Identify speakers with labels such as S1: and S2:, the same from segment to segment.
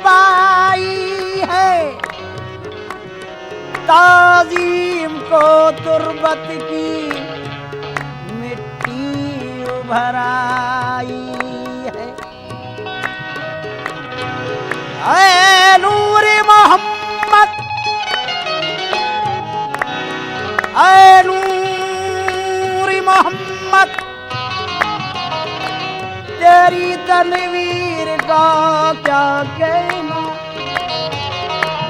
S1: By है, ताजीम को तुर्बत की मिट्टी उभर आई है। ऐ नूर मोहम्मद, ऐ नूर मोहम्मद, तेरी तनवीर का क्या कहना,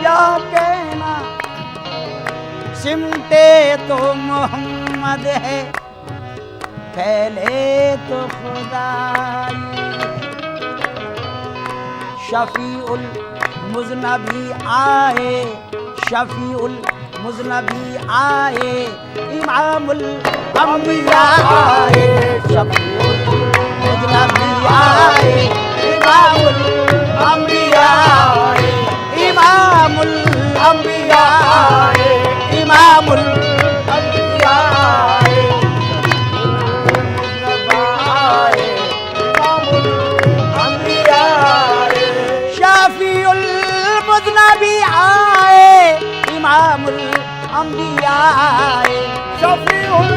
S1: क्या कहना। सिमटे तो मोहम्मद है, फैले तो खुदाई। शफीउल मुज़नबी आए, शफीउल मुज़नबी आए, इमामुल अंबिया आए। शफीउल मुज़नबी आए, इमामुल अंबिया आए, इमामुल अंबिया आए, इमामुल अंबिया आए, इमामुल अंबिया आए। शफीउल मुज़नबी आए, इमामुल अंबिया आए। शफीउल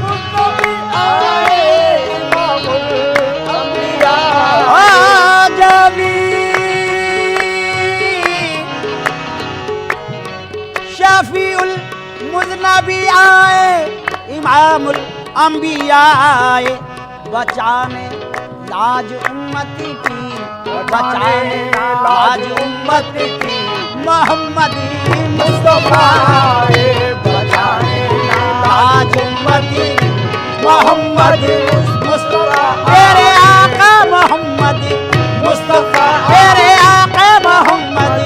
S1: मुज़नबी आए, इमामुल अंबिया आए। शफीउल मुज़नबी आए, इमामुल अंबिया आए। बचाने लाज उम्मती की, बचाने लाज उम्मती की, मोहम्मदी मुस्तफा आए। बचाने लाज उम्मती की, मोहम्मद मुस्तफा। तेरे आका मोहम्मद मुस्तफा, तेरे आका मोहम्मद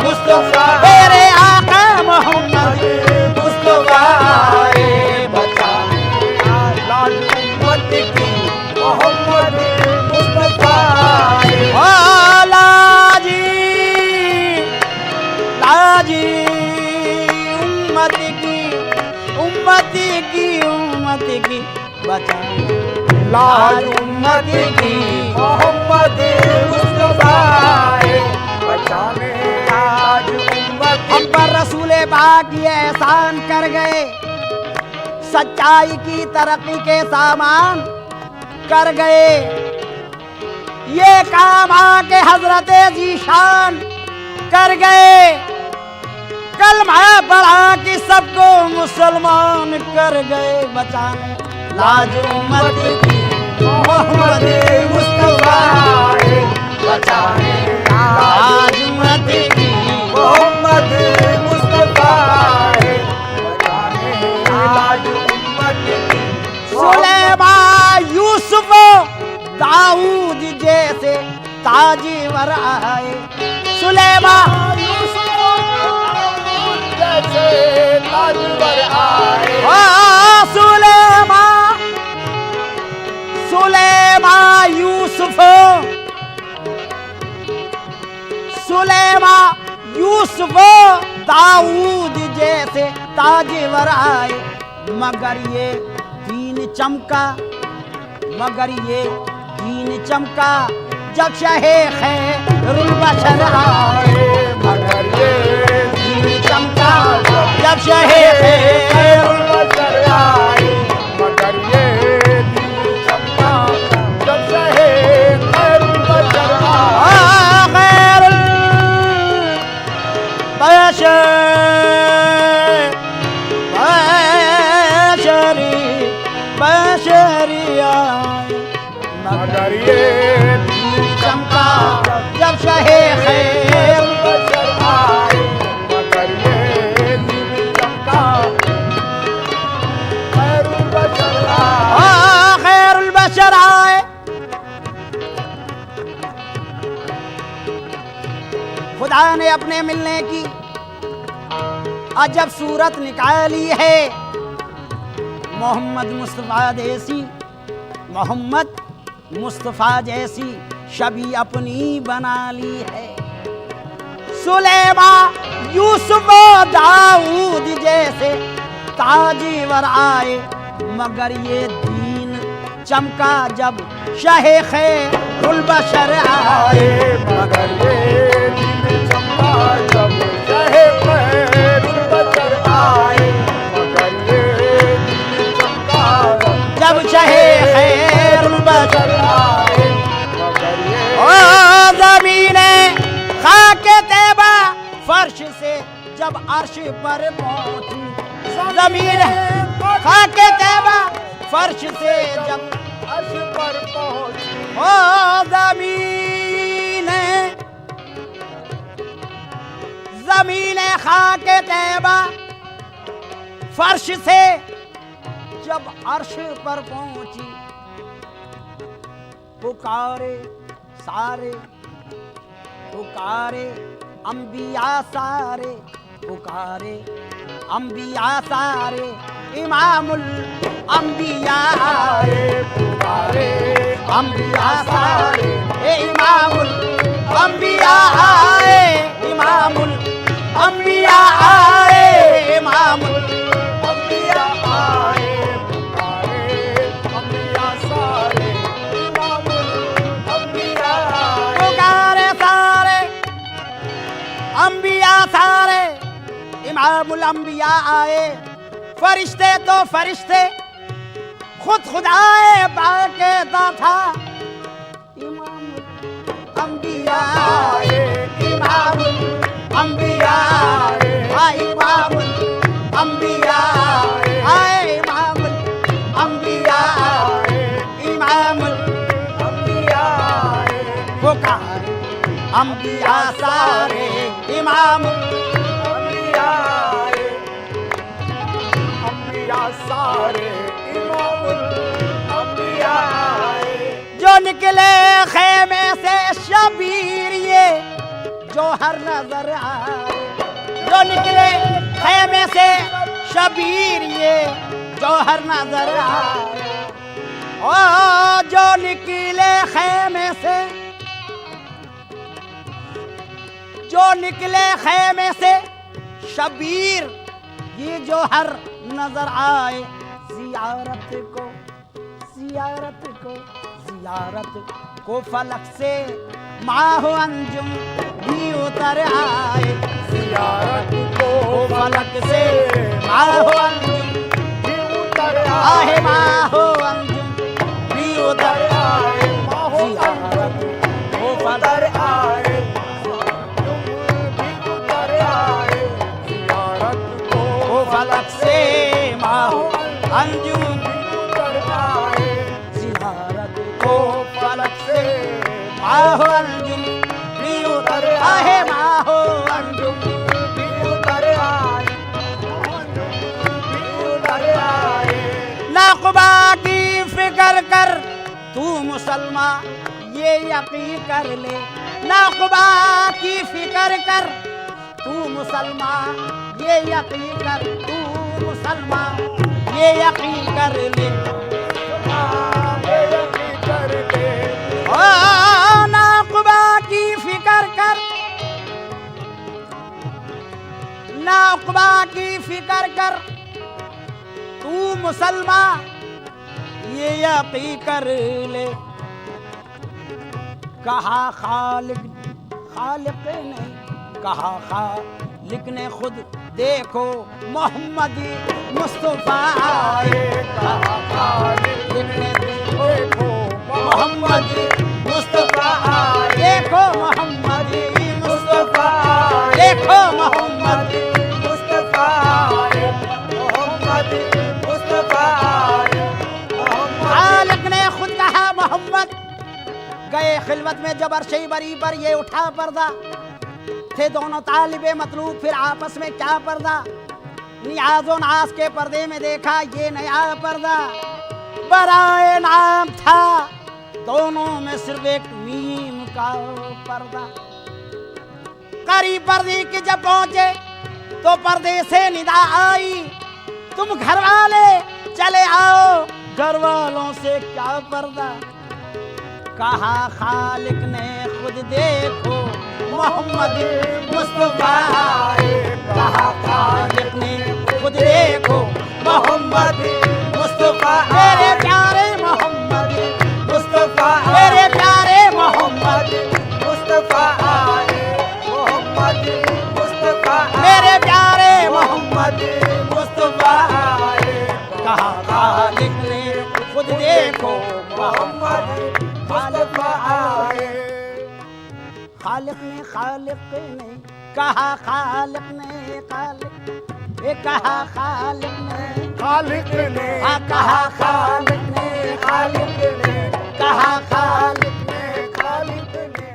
S1: मुस्तफा, तेरे आका मोहम्मद मुस्तफा आए। बचाने लाज उम्मती की, मोहम्मद मुस्तफा आए। ओ लाजी लाजी उम्मती की, उम्मती की, उम्मती की, बचाने लाज उम्मती की, मोहम्मद मुस्तफा आए। बचाने लाज उम्मती। हम पर रसूले पाक ये एहसान कर गए, सच्चाई की तरक्की के सामान कर गए। ये काम आके हजरत जीशान कर गए। कलमा पढ़ा कि सबको मुसलमान कर गए। बचाने लाज उम्मती की, मोहम्मद मुस्तफा आए। बचाने लाज उम्मती की, मोहम्मद मुस्तफा आए। बचाने लाज उम्मती की। सुलेमान यूसुफ दाऊद जैसे ताजवर आए। सुलेमान यूसुफ दाऊद जैसे ताजवर आए। सुलेमान, सुलेमान यूसुफ, सुलेमान यूसुफ दाऊद जैसे ताजवर आए। मगर ये दीन चमका, मगर ये दीन चमका जब शहे खैरुल बशर आए। मगर ये दीन चमका जब शहे खैरुल बशर आए। मगर ये दीन चमका जब शहे खैरुल बशर आए। खैरुल बशर बशरी आए। मगर ये दीन चमका जब शहे खैरुल बशर आए। मगर ये दीन चमका खैरुल बशर आए। खैरुल बशर आए। खुदा ने अपने मिलने की अजब सूरत निकाली है। मोहम्मद मुस्तफ़ा जैसी, मोहम्मद मुस्तफ़ा जैसी छवि अपनी बना ली है। सुलेमान यूसुफ दाऊद जैसे ताजवर आए। मगर ये दीन चमका जब शहे खैरुल बशर आए,
S2: मगर ये दिन चमका जब शहे खैरुल बशर आए, मगर ये दिन चमका
S1: जब शहे खैरुल बशर
S2: आए, मगर ये
S1: ओ ज़मीने खाके तैबा फर्श से जब अर्श पर पहुंची, ज़मीन खाके तैबा फर्श से जब
S2: अर्श पर पहुंची,
S1: ओ ज़मीन खाके तैबा फर्श से जब अर्श पर पहुंची, पुकारे सारे, पुकारे अंबिया सारे, पुकारे अंबिया सारे, इमामुल अंबिया आए,
S2: पुकारे
S1: अंबिया सारे, इमामुल अंबिया आए, इमामुल अंबिया आए, इमामुल
S2: अंबिया आए, पुकारे अंबिया सारे, इमामुल अंबिया आए,
S1: पुकारे सारे अंबिया सारे, इमामुल अंबिया आए। फरिश्ते तो फरिश्ते खुद खुदाए बाक़ायदा था, इमामुल अंबिया आए, इमामुल अंबिया आए, इमामुल अंबिया आए, इमामुल अंबिया आए, इमामुल
S2: अंबिया आए,
S1: पुकारे अंबिया सारे, इमामुल
S2: अंबिया आए, अंबिया सारे, इमामुल अंबिया आए,
S1: जो निकले खेमे से शबीर ये जौहर नजर आए, जो निकले खेमे से शबीर ये जौहर नजर आए, ओ जो निकले खेमे से, जो निकले खेमे से शबीर ये जौहर नजर आए। जियारत को, जियारत को, जियारत को फलक से माहो अंजुम भी उतर आए,
S2: जियारत को
S1: फलक से माहो अंजुम
S2: भी उतर
S1: आहे, माहो अंजुम भी उतर आए, जियारत को फलक
S2: आए, भी उतर आए, जियारत
S1: को फलक से माहो अंजुम
S2: भी उतर आए,
S1: जियारत को फलक से माहो अंजुम भी उतर आहे, माहो अंजुम
S2: भी उतर आए, भी उतर आए,
S1: नाक़ुबा की फिक्र कर तू मुसलमान ये यकीन कर ले, नाक़ुबा की फिक्र कर तू मुसलमान ये यकीन कर, तू मुसलमान ये यकीन कर ले,
S2: ये यकीन कर ले,
S1: ओ नाक़ुबा की फिक्र कर, नाक़ुबा की फिक्र कर तू मुसलमान ये यकीन कर ले। कहा खालिक, खालिक ने कहा खालिक ने खुद देखो मोहम्मद मुस्तफा आए,
S2: कहा खालिक
S1: ने देखो
S2: देखो
S1: मोहम्मद मुस्तफा आए, देखो मोहम्मद मुस्तफा आए, देखो मोहम्मद
S2: मुस्तफा आए, मोहम्मद मुस्तफा आए,
S1: खालिक ने खुद कहा मोहम्मद गए खिलवत में जब अर्शे बरी पर ये उठा पर्दा, थे दोनों तालिबे मतलूब फिर आपस में क्या पर्दा, नियाज़ो नाज के पर्दे में देखा ये नया पर्दा, बराए नाम था दोनों में सिर्फ एक मीम का पर्दा। करीब पर्दे के जब पहुंचे तो पर्दे से निदा आई, तुम घर वाले चले आओ, घर वालों से क्या पर्दा। कहा खालिक ने खुद देखो मोहम्मद मुस्तफा आए, कहा खालिक ने खुद देखो मोहम्मद मुस्तफा, मेरे प्यारे मोहम्मद मुस्तफा, मेरे प्यारे
S2: मोहम्मद मुस्तफा आए,
S1: कहा खालिक ने खुद देखो
S2: मोहम्मद मुस्तफा आए।
S1: खालिक ने कहा खालिक ने खालिक ये कहा खालिक ने
S2: खालिक ने
S1: कहा खालिक ने
S2: खालिक ने
S1: कहा खालिक
S2: खालिक ने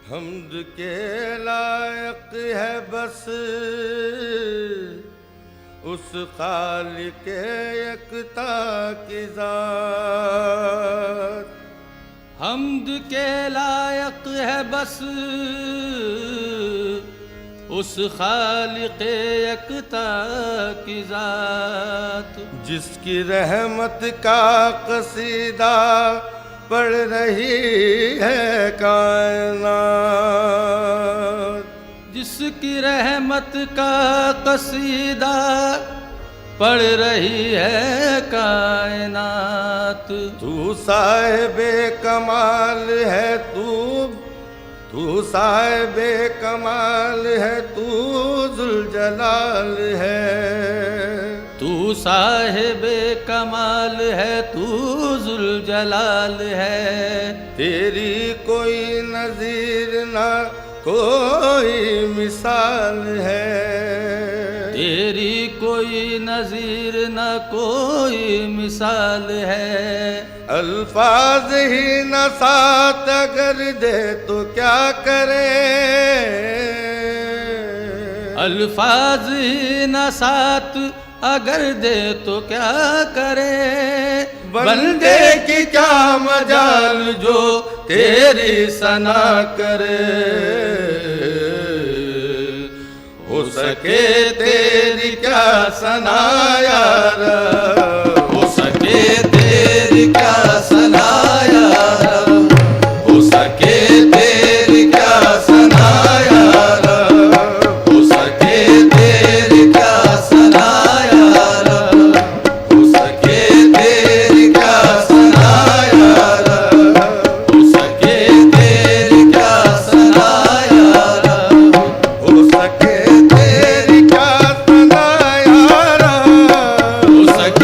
S3: हम्द के लायक है बस उस खालिक यकता की ज़ात।
S4: हम्द के लायक है बस उस खालिक यकता की ज़ात,
S3: जिसकी रहमत का कसीदा पढ़ रही है कायनात।
S4: जिसकी रहमत का कसीदा पढ़ रही है कायनात।
S3: तू साहिबे कमाल है, तू साहिबे कमाल है, तू जुलजलाल है।
S4: तू साहिबे कमाल है, तू जुलजलाल है।
S3: तेरी कोई नज़ीर ना कोई मिसाल है।
S4: तेरी कोई नज़ीर न कोई मिसाल है।
S3: अल्फाज ही न साथ अगर दे तो क्या करे।
S4: अल्फाज ही न साथ अगर दे तो क्या करे।
S3: बंदे की क्या मजाल जो तेरी सना करे। हो सके तेरी क्या सना यार,
S4: हो सके तेरी क्या सना यार, हो सके तेरी क्या सना यार, हो सके तेरी क्या सना यार, हो सके तेरी क्या सना यार, हो सके तेरी क्या सना यार,
S3: हो सके तेरी क्या सना यार,
S4: हो सके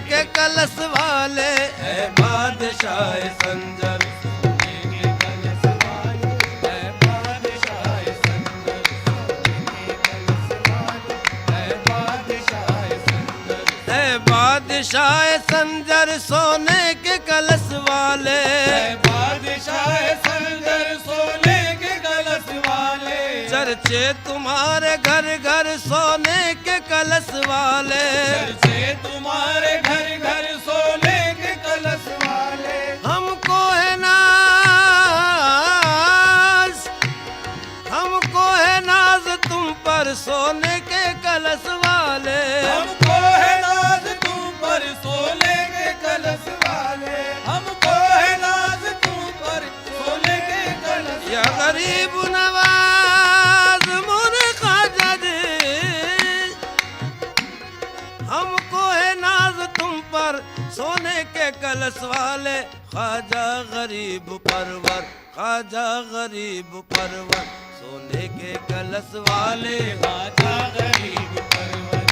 S3: के कलश वाले है बादशाह संजर बादशाह संजर सोने के कलश वाले
S4: बादशाह संजर सोने के कलश वाले
S3: चर्चे तुम्हारे घर घर सोने के कलश वाले
S4: चर्चे तुम्हारे घर घर सोने के कलश वाले
S3: हमको है नाज तुम पर सोने के कलश वाले
S4: हमको है नाज तुम पर सोने के कलश वाले हमको है नाज तुम पर सोने के कलश
S3: या गरीब नवाज मोरे ख्वाजा जी हमको है नाज तुम पर सोने के कलश वाले ख्वाजा गरीब परवर ख्वाजा गरीब परवर सोने के कलश वाले
S4: ख्वाजा गरीब परवर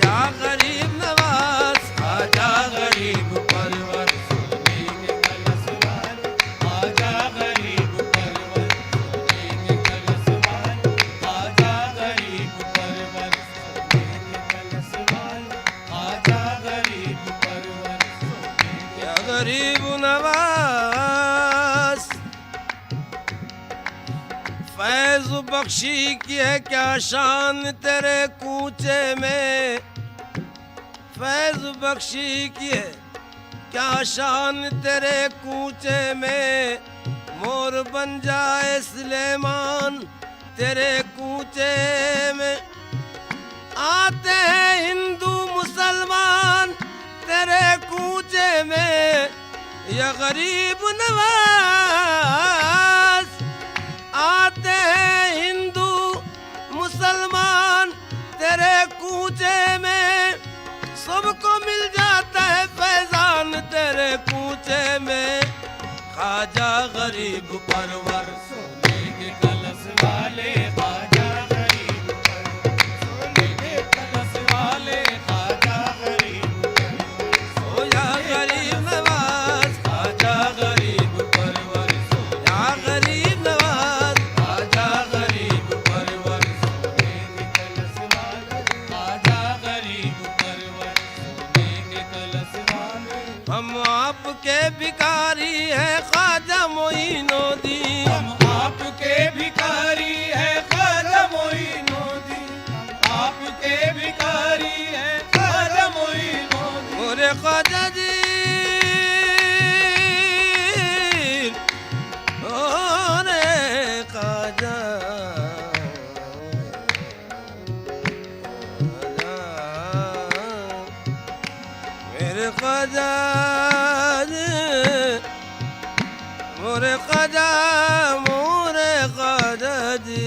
S3: या गरीब नवाज ख्वाजा गरीब परवर
S4: सोने के कलश वाले ख्वाजा गरीब परवर सोने के कलश वाले ख्वाजा गरीब परवर सोने के कलश वाले ख्वाजा गरीब परवर
S3: या गरीब नवाज फैज बख्शी की है क्या शान तेरे कूचे में फैज बख्शी की है क्या शान तेरे कूचे में मोर बन जाए सुलेमान तेरे कूचे में आते हैं हिंदू मुसलमान तेरे कूचे में या गरीब नवाज आते हैं हिंदू मुसलमान तेरे कूचे में सबको मिल जाता है फैजान तेरे कूचे में ख्वाजा गरीब परवर
S4: सोने के कलश वाले ख्वाजा गरीब परवर सोने के कलश वाले ख्वाजा गरीब
S3: ओ या गरीब नवाज ख्वाजा गरीब परवर या गरीब नवाज
S4: ख्वाजा गरीब परवर सोने के कलश वाले ख्वाजा गरीब परवर सोने के कलश वाले
S3: हम आपके भिखारी हैं ख्वाजा मोइनुद्दीन
S4: हम आपके भिखारी हैं ख्वाजा मोइनुद्दीन आपके भिखारी हैं ख्वाजा मोइनुद्दीन
S3: मोरे ख्वाजा जी ओरे ख्वाजा मेरे ख्वाजा जी मोरे ख्वाजा जी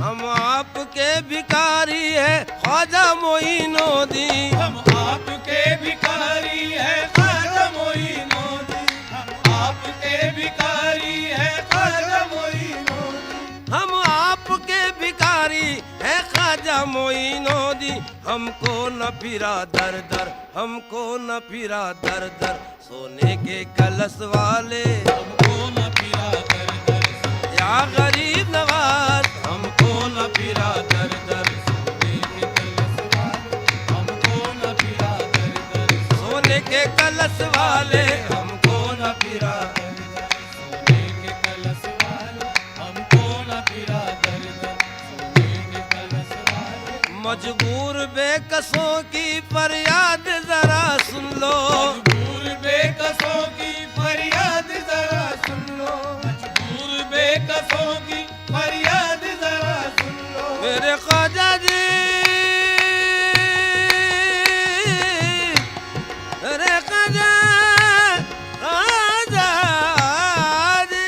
S3: हम आपके भिखारी हैं ख्वाजा मोइनुद्दीन
S4: हम आपके भिखारी हैं ख्वाजा मोइनुद्दीन हम आपके भिखारी हैं ख्वाजा मोइनुद्दीन
S3: हम आपके भिखारी हैं ख्वाजा मोइनुद्दीन हमको न फिरा दर दर हमको न फिरा दर दर सोने के कलश वाले
S4: हमको न फिरा दर दर
S3: या गरीब नवाज
S4: हमको न फिरा दर दर सोने के कलश वाले हमको न फिरा दर दर
S3: सोने के कलश वाले
S4: हमको न फिरा दर दर सोने के कलश वाले हमको न फिरा दर दर सोने के कलश वाले
S3: मजबूर बेकसों की फरियाद जरा सुन लो
S4: मजबूर बेकसों की फरियाद जरा सुन लो मजबूर बेकसों की फरियाद जरा सुन लो
S3: मेरे ख्वाजा जी अरे ख्वाजा ख्वाजा जी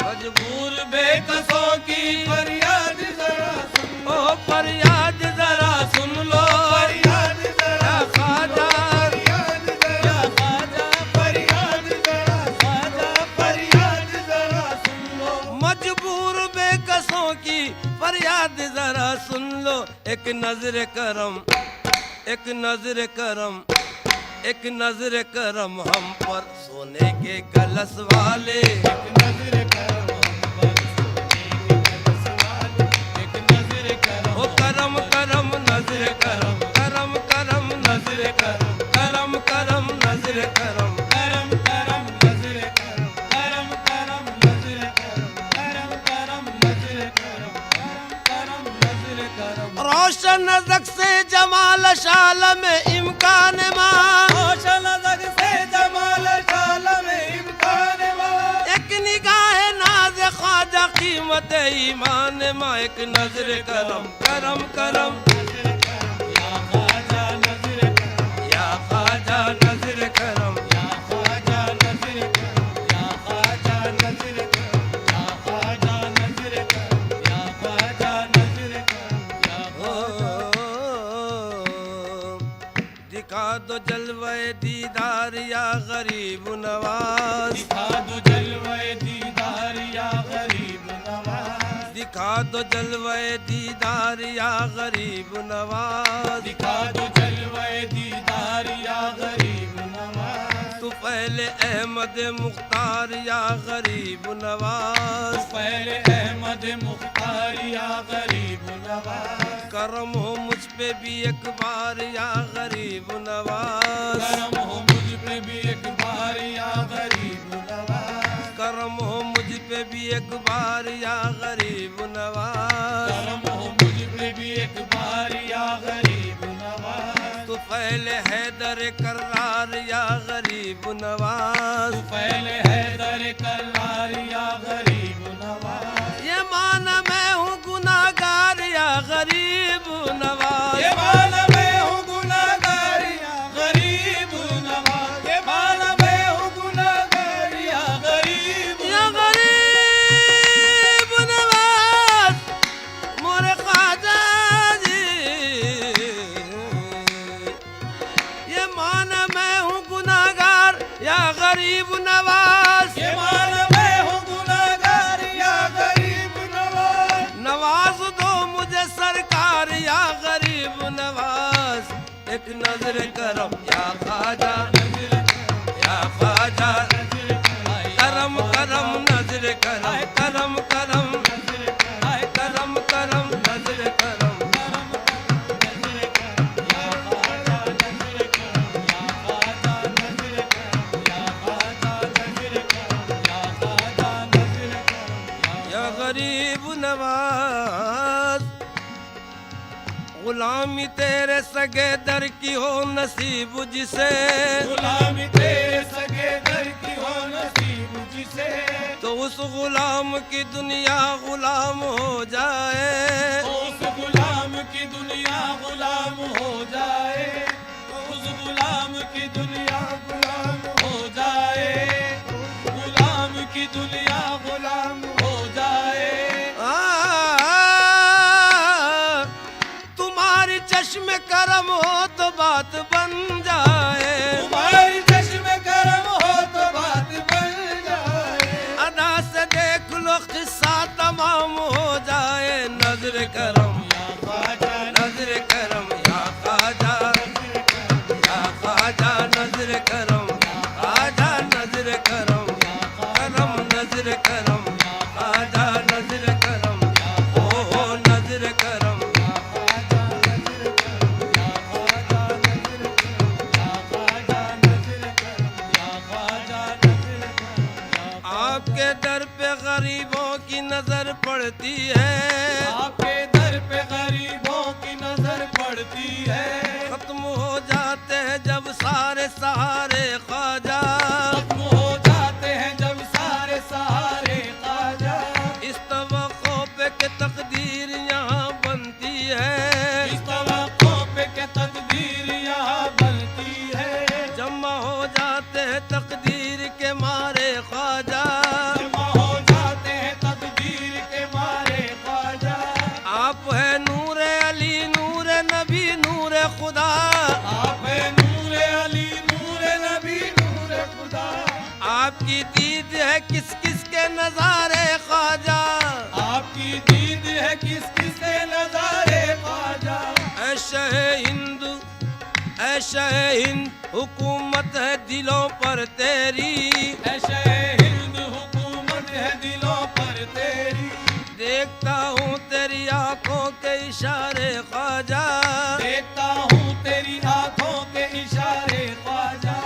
S4: मजबूर बेकसों की फरियाद जरा सुन लो
S3: ओ फरियाद जरा सुन लो
S4: फरियाद जरा
S3: या ख्वाजा
S4: फरियाद जरा ख्वाजा फरियाद जरा ख्वाजा फरियाद जरा सुन लो
S3: मजबूर बेकसों की फरियाद जरा सुन लो एक नजर करम एक नजर करम, एक नजर करम हम पर सोने के कलश वाले।
S4: एक नजर करम हम पर सोने के कलश वाले, एक नजर करम।
S3: ओ करम करम नजर करम, करम करम नजर करम, करम करम नजर करम।
S4: करम करम नजर करम, करम करम नजर करम, करम करम नजर करम, करम करम नजर करम।
S3: रोशन नजक से जमाल शाल में इम्कान मां,
S4: रोशन नजर से जमाल शाल में इम्कान मां।
S3: एक निगाह नाज ख्वाजा कीमत ईमान मां। एक नजर करम, करम करम
S4: या ख्वाजा नजर करम,
S3: या ख्वाजा नजर करम।
S4: या ख्वाजा नजर करम, या ख्वाजा नजर करम, या ख्वाजा नजर करम, या ख्वाजा नजर करम, या
S3: ओ, दिखा दो जलवे दीदार या गरीब नवाज,
S4: दिखा दो जलवे दीदार या गरीब नवाज,
S3: दिखा दो जलवे दीदार या गरीब नवाज।
S4: दिखा दो जलवे दीदार या गरीब नवाज।
S3: तू पहले अहमद मुख्तार या गरीब नवाज,
S4: पहले अहमद मुख्तार या गरीब नवाज।
S3: करम हो मुझ पे भी एक बार या गरीब नवाज,
S4: करम हो मुझ पे भी एक बार या गरीब नवाज।
S3: करम हो मुझ पे भी एक बार या गरीब नवाज।
S4: करम हो मुझ पे भी एक बार या गरीब नवाज।
S3: तू पहले हैदर करार या गरीब नवाज,
S4: पहले हैदर करार या गरीब नवाज।
S3: ये माना मैं हूँ गुनाहगार या गरीब नवाज।
S4: ये माना मैं हूँ गुनाहगार या गरीब नवाज। ये माना मैं हूँ गुनाहगार या गरीब
S3: या गरीब नवाज मोरे ख्वाजा जी। ये माना मैं हूँ गुनाहगार या गरीब नवाज।
S4: ये माना मैं हूँ गुनाहगार या गरीब नवाज।
S3: नवाज दो मुझे सरकार या गरीब नवाज। एक नजर करम या ख्वाजा, या ख्वाजा। करम करम नजर करम, करम करम करम करम नजर करम। या गरीब नवाज गुलामी तेरे सगे दर की हो नसीब जिसे,
S4: गुलामी तेरे सगे दर की हो नसीब जिसे।
S3: तो उस गुलाम की दुनिया गुलाम हो जाए।
S4: उस गुलाम की दुनिया गुलाम हो जाए। उस गुलाम की दुनिया गुलाम हो जाए। गुलाम की दुनिया गुलाम हो जाए।
S3: तुम्हारी चश्मे करम हो तो बात बन जाए।
S4: तुम्हारी चश्मे करम हो तो बात बन जाए।
S3: अदा से देख लो किस्सा तमाम हो जाए। नजर करम
S4: या ख्वाजा
S3: नजर करम या ख्वाजा, या ख्वाजा नजर करम, ख्वाजा नजर करम, करम नजर करम, ख्वाजा नजर करम, ओ नजर करम। आपके दर पे गरीबों की नजर पड़ती है।
S4: आपके दर पे गरीबों की नजर पड़ती है।
S3: खत्म हो जाते हैं जब सारे सहारे ख्वाजा,
S4: खत्म हो जाते हैं जब सारे सहारे ख्वाजा।
S3: इस तवक्को पे के तकदीर यहाँ बनती है।
S4: इस तवक्को पे के तकदीर यहाँ बनती है।
S3: जमा हो जाते हैं तकदीर के मारे ख्वाजा।
S4: जमा हो जाते हैं तकदीर के मारे ख्वाजा।
S3: आप है नूर अली नूर नबी नूर खुदा।
S4: आप है नूर अली नूर नबी नूर खुदा।
S3: आपकी दीद है किस किस के नजारे ख्वाजा।
S4: आपकी दीद है किस किस के नजारे ख्वाजा।
S3: ऐ शहे हिंदू ऐशे हिंद हुकूमत है दिलों पर तेरी,
S4: ऐशे हिंद हुकूमत है दिलों पर तेरी,
S3: देखता हूँ तेरी आंखों के इशारे ख्वाजा,
S4: देखता हूँ तेरी आंखों के इशारे ख्वाजा,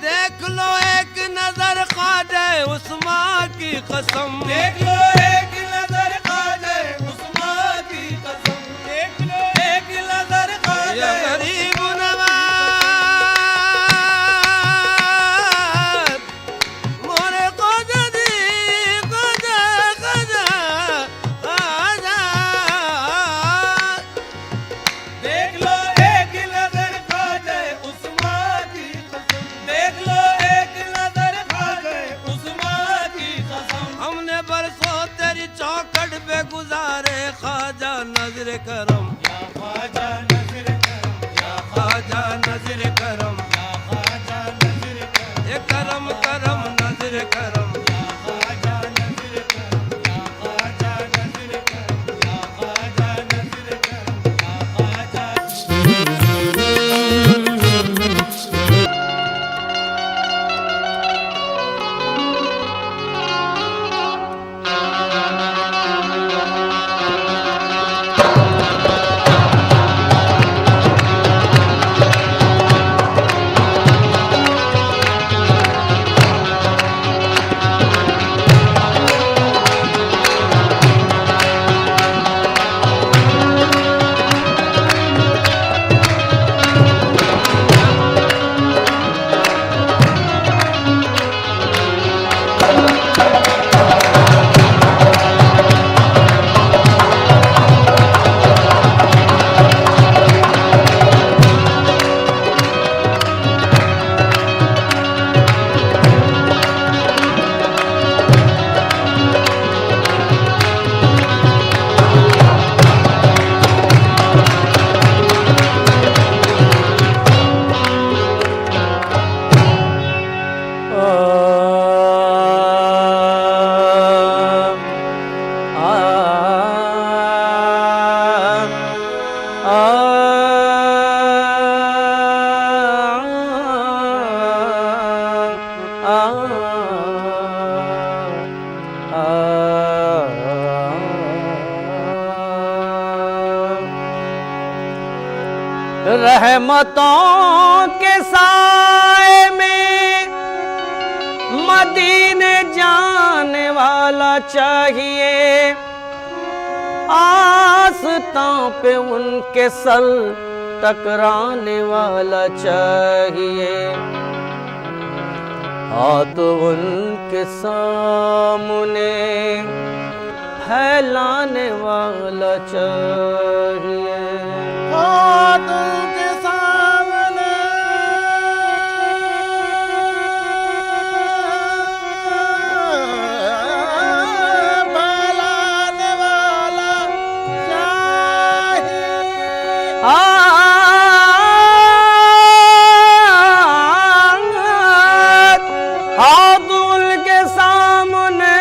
S3: देख लो एक नजर ख्वाजा उस्मान की कसम,
S4: देख लो एक नजर ख्वाजा उस्मान की कसम, देख लो एक नजर ख्वाजा
S3: या गरीब नवाज मोरे ख्वाजा दी ख्वाजा ख्वाजा ख्वाजा,
S4: देख लो एक नजर ख्वाजा उस्मान की कसम, देख लो एक नजर ख्वाजा उस्मान की कसम,
S3: हमने बरसों तेरी चौखट पे गुजारे ख्वाजा नजर करम,
S4: या ख्वाजा नजर करम, या
S3: ख्वाजा नजर करम,
S4: या ख्वाजा नजर करम,
S3: ये करम करम नजर करम,
S4: या ख्वाजा नजर करम, या ख्वाजा नजर करम, या ख्वाजा नजर करम, या ख्वाजा
S5: रहमतों के साए में मदीने जाने वाला चाहिए, आस्तां पे उनके सर टकराने वाला चाहिए, हाथ उनके सामने फैलाने वाला चाहिए।
S2: हाथों के सामने फैलाने वाला चाहिए।
S5: हाथ उनके सामने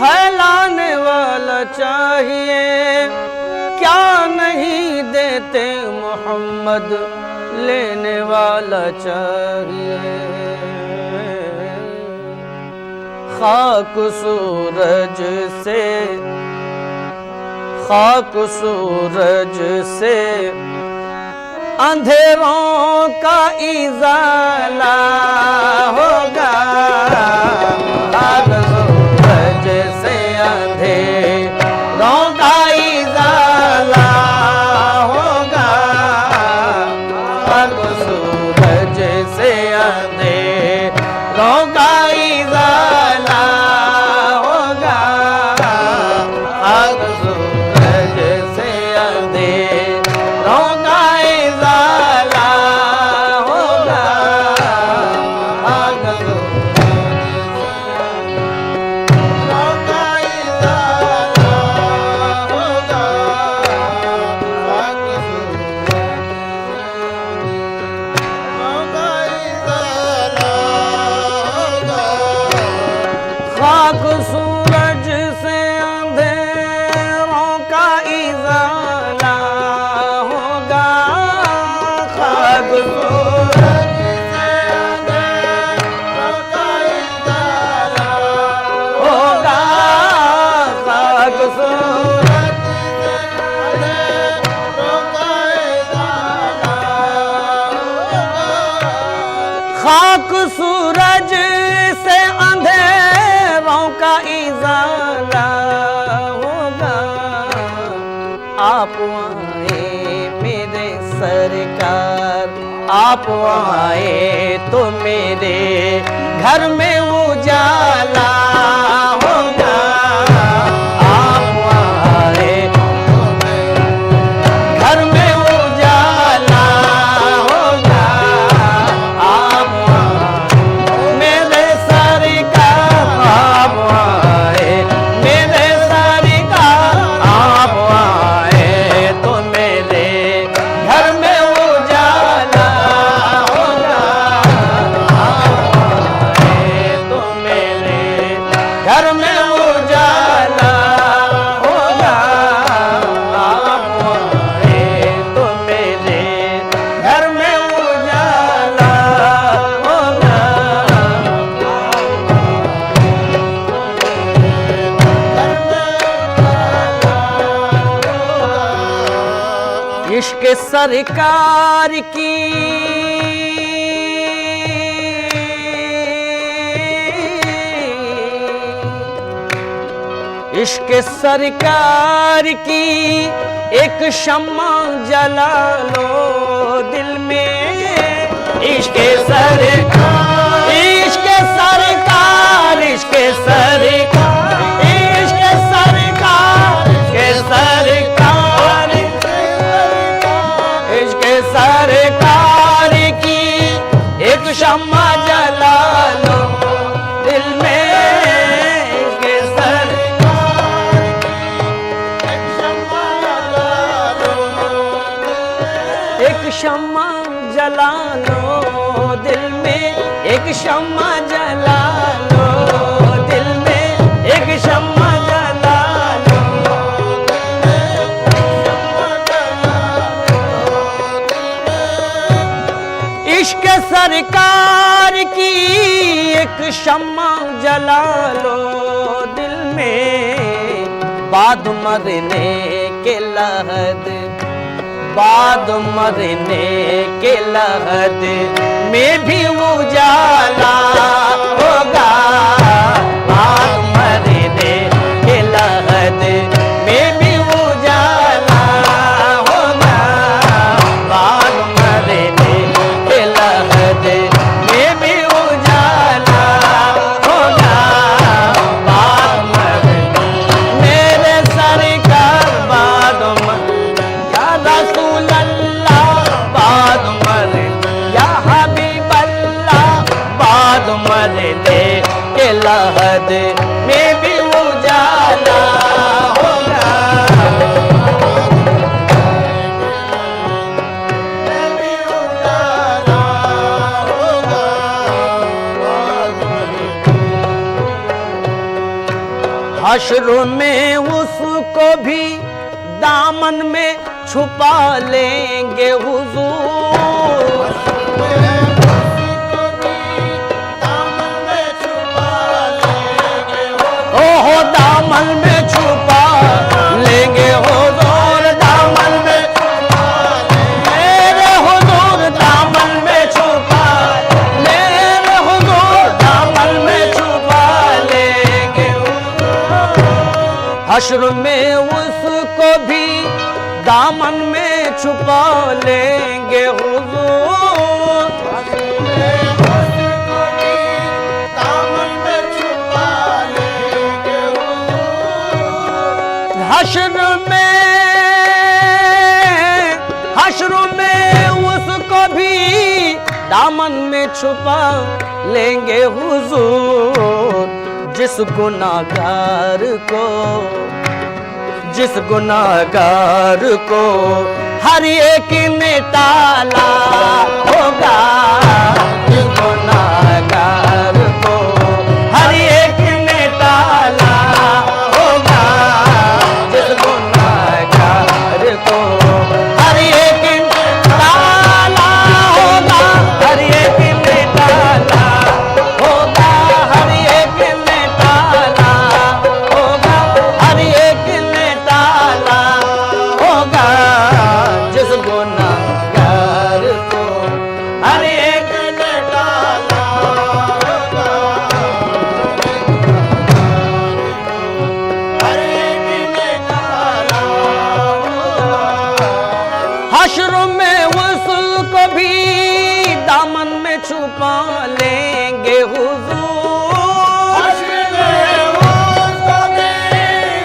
S5: फैलाने वाला चाहिए, क्या नहीं देते मोहम्मद लेने वाला चाहिए। खाक सूरज से, खाक सूरज से अंधेरों का इजाला होगा, खाक सूरज से अंधेरों का इजाला होगा, खाक सूरज से अंधेरों का इजाला होगा, खाक सूरज से अंधेरों का इजाला होगा, खाक सूरज से खाक सूरज से अंधेरों का इजाला होगा, खाक सूरज से अंधेरों का इजाला होगा। खाक सूरज से अंधेरों का इजाला होगा। आप आए मेरे सरकार, आप आए तो मेरे घर में उजाला होगा। आप आए तो मेरे घर में उजाला होगा। आप मेरे सरकार, आप आए मेरे सरकार, आप आए तो मेरे घर में उजाला होगा। आप आए तो मेरे घर में उजाला होगा। आप आए तो मेरे घर में उजाला होगा। इश्क सरकार की इश्क सरकार की एक शम्मा जला लो दिल में। इश्क सरकार, इश्क सरकार, इश्क सरकार, इश्क सरकार, इश्क सरकार, इश्क सरकार की एक शम्मा जला लो दिल में। इश्क सरकार की एक शम्मा जला लो, एक शम्मा जला लो दिल में। एक शम्मा जला लो दिल में, एक शम्मा जला लो दिल में, शम्मा जला लो दिल में। इश्क सरकार की एक शम्मा जला लो दिल में। बाद मरने के लहद, बाद मरने के लहद में भी उजाला होगा। बाद मरने के लहद में भी उजाला होगा। बाद मरने के लहद में भी उजाला होगा। बाद मरने मेरे सरकार, बाद या रसूल अल्लाह, बाद मरने या हबीब अल्लाह, बाद मरने के लहद में भी उजाला होगा। में भी उजाला होगा। हश्र में उसको भी दामन में छुपा लेंगे हुजूर। ओहो दामन में छुपा लेंगे हुजूर, दामन में छुपा मेरे हुजूर, दामन में छुपा मेरे हुजूर, दामन में छुपा लेंगे हुजूर। हश्र में उसको भी दामन में छुपा लेंगे हुजूर। हश्र में उसको भी दामन में छुपा लेंगे हुजूर। जिस गुनाहगार को हर एक ने टाला होगा। जिस गुनाहगार को हर एक ने टाला होगा। जिस गुनाहगार को हर एक ने टाला हश्र में उसको भी दामन में छुपा लेंगे हुजूर।
S2: हश्र में उसको भी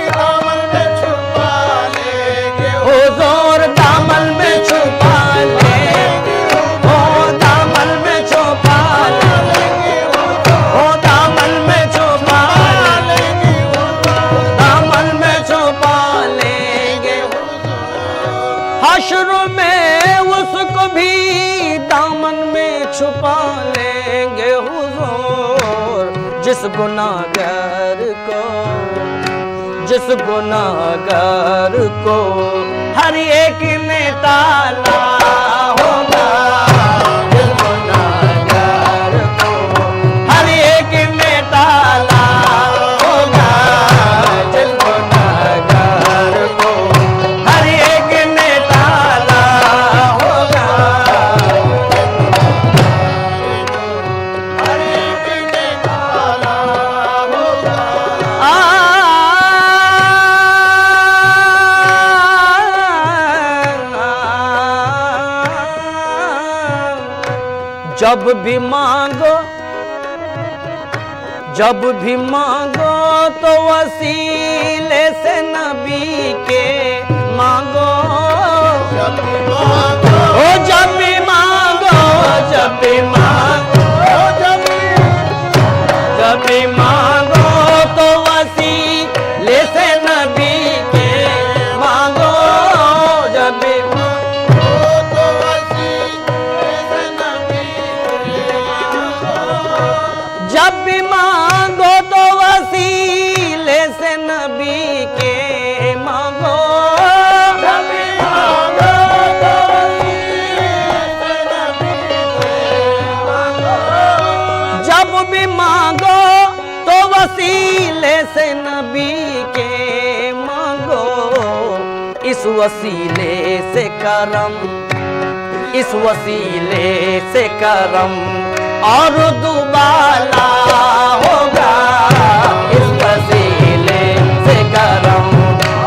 S2: दामन में छुपा लेंगे
S5: हुजूर दामन में छुपा लेंगे, ओ दामन में छुपा लेंगे, ओ दामन में छुपा लेंगे, दामन में छुपा लेंगे। हश्र में उसको भी दामन में छुपा लेंगे हुजूर। जिस गुनाहगार को, जिस गुनाहगार को हर एक ने ताला होगा, जिस गुनाहगार को हर एक ने ताला होगा, जिस गुनाहगार को हर एक ने ताला होगा।
S2: हर एक ने ताला होगा।
S5: जब भी मांगो, जब भी मांगो तो वसीले से नबी के मांगो।
S2: जब भी मांगो,
S5: ओ जब भी मांगो, जब भी मांगो, जब भी मांगो तो वसीले से नबी के मांगो। जब भी
S2: तो वसीले से नबी के मांगो।
S5: जब भी मांगो तो वसीले से नबी के मांगो।
S2: जब भी मांगो तो वसीले से नबी के मांगो।
S5: जब भी मांगो तो वसीले से नबी के मांगो। इस वसीले से करम, इस वसीले से करम और दुबाला होगा। इस वसीले से करम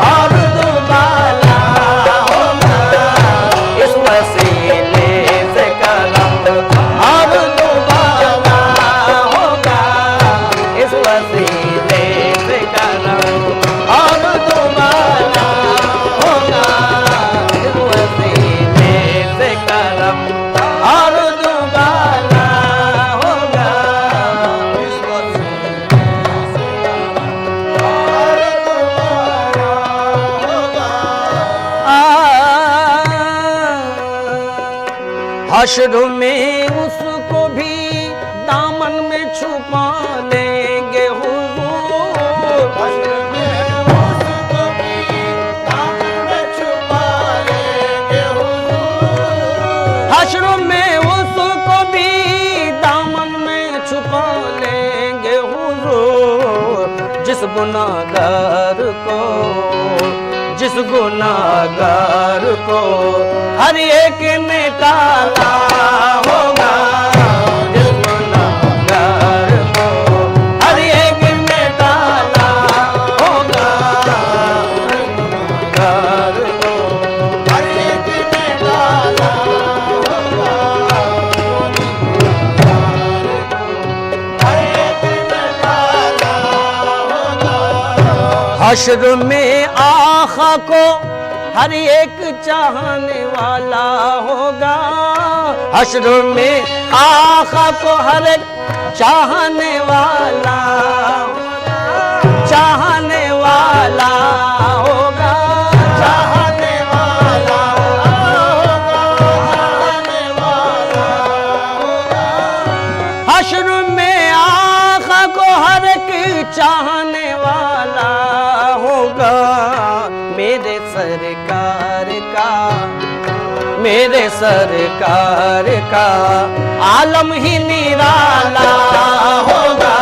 S5: और दुबाला होगा। इस वसीले से करम और दुबाला होगा। इस वसीले से करम और दुबाला होगा। इस वसीले से करम और दुबाला होगा। इस वसीले से
S2: और तुम्हारा होगा।
S5: हश्र में उसको भी दामन में छुपा लेंगे हुजूर।
S2: हश्र में उसको भी दामन में छुपा लेंगे हुजूर।
S5: हश्र में उसको भी दामन में छुपा लेंगे हुजूर। जिस गुनाहगार को, जिस गुनाहगार को हर एक ने टाला होगा। जिस गुनाहगार को हर एक ने टाला होगा। गुनाहगार को
S2: हर एक ने डाला होगा। हर एक ने डाला होगा।
S5: हश्र में आखा को हर एक चाहने वाला होगा। हश्र में आखा को हर एक चाहने वाला, चाहने वाला होगा।
S2: चाहने वाला होगा। चाहने वाला होगा।
S5: हश्र में आखा को हर एक चाहने वाला होगा। मेरे सरकार का, मेरे सरकार का आलम ही निराला होगा।